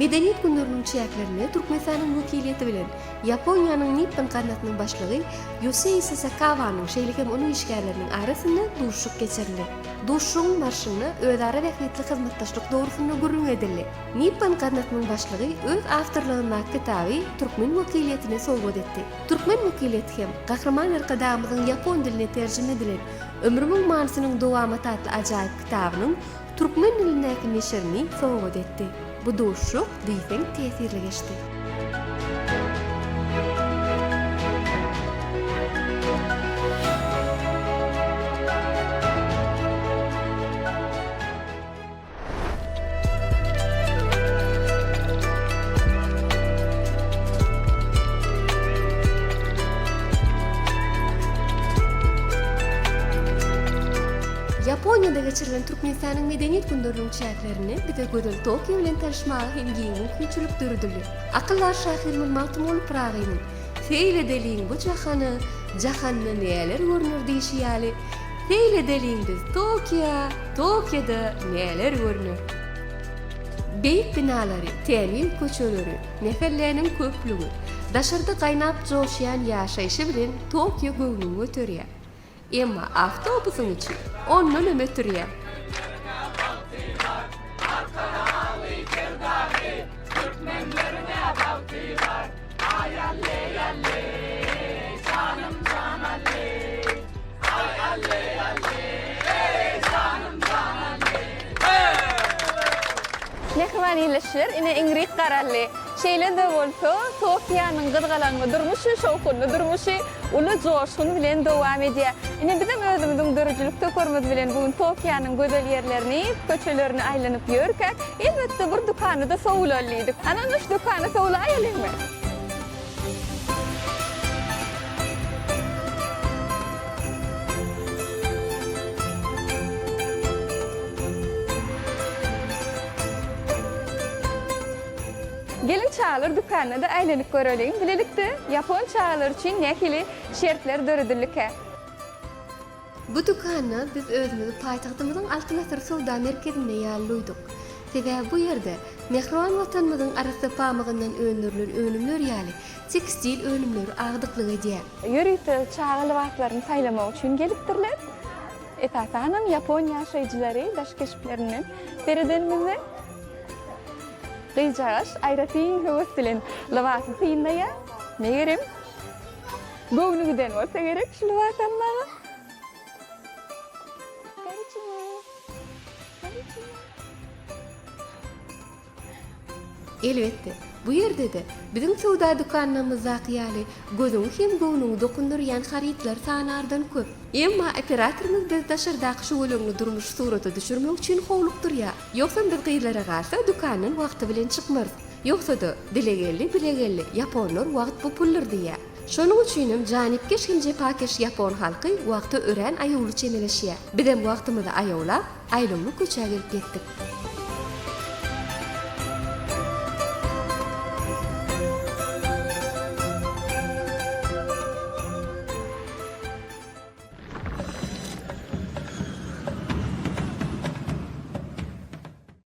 Medeniyet günlerinin çiğaklarını Türkmenistan'ın vekiliyeti bilen Japonya'nın Nippon kanatının başlığı Yosei Sasakawa'nın şeylikem onun işgallerinin arasında duşuk geçirildi. Duşun marşını özara vekiliyetli hizmetdaşlık doğrusunda gurrun edildi. Nippon kanatının başlığı öz avtorluğuna kitabı Türkmen vekiliyetine soğuk etti. Türkmen vekiliyeti hem kahraman arkadağımızın Japon diline tercüme edilen Ömrümün Manısının Doğamı tatlı acayip kitabının Türkmen dilindeki neşrini soğuk etti. Bu duşuk diýsen tesirli geçti. Japonya'da geçirilen Türkmenistan'ın medeniyet günlerinin çiğaklarını bize gödül Tokyo bilen tanışmağa hem giyimin küçülük dürüdülü. Akıllar şahilmin maltım olup rağıyının. Feyle deliğin bu cahanna neler görünür deyişiyali. Feyle deliğin biz Tokyo'da neler görünür. Beyik binaları, temil köçölörü, neferlerinin köplüğü, daşarda kaynap coşayan yaşayışı bilen Tokyo göğünün ötörüye. Emma avtobusun için onun ömötürüye. Nehman iyileşir, ine ingrid kararlı. Şeyle de olsa, Tokyo'nun gıdgalanma durmuşu, şovkunlu durmuşu, ulu coşkun bilen devam ediyor. Ine bizim özümüzün dörücülükte kormaz bilen bugün Tokyo'nun güzel yerlerini, köçelerini aylanıp yörkek, elbette bir dükkanı da soğulalıydık. Anan üç dükkanı soğulayalım mı? Gelin çağlar dükkanına da aylanıp görelim. Bilelikte Japon çağlar için nekili şertler dörüdürlüke. Bu dükkanı biz özümüzü paytahtımızın altın asır Suda merkezinde yerliydik. Sebäbi bu yerde mehriban vatanımızın arası pamağından önümler ýaly tekstil önümleri agdyklyk edýär. Yörüte çağlı vaatlarını saylamak için gelipdirler. Esasanın Japon yaşayıcıları, daş keşiflerinden beridenimizi Gıycaş, ayratin hövüstülün lavası sıyındaya meğerim. Goğunu giden olsa gerek şu lavası almalı. Elbette, bu yerde de bizim Suda dükkanımızda ýaly gözüň hem goňuň dokundurýan haritler sanardan köp. Emma operatorymyz biz daşardaky şu ölüňi durmuş suraty düşürmek üçin howlukdurýar. Ýoksa biz gyýlara galsa dükkanyň wagty bilen çykmarys. Ýoksa da bilegelli Japonlar wagt bu pullar diýär. Şonuň üçin janipkeş hem jepakeş Japon halky wagty ören aýuly çemeleşýär. Bizim wagtymyzda aýawlap, aýlanyp köçä gelip getdik.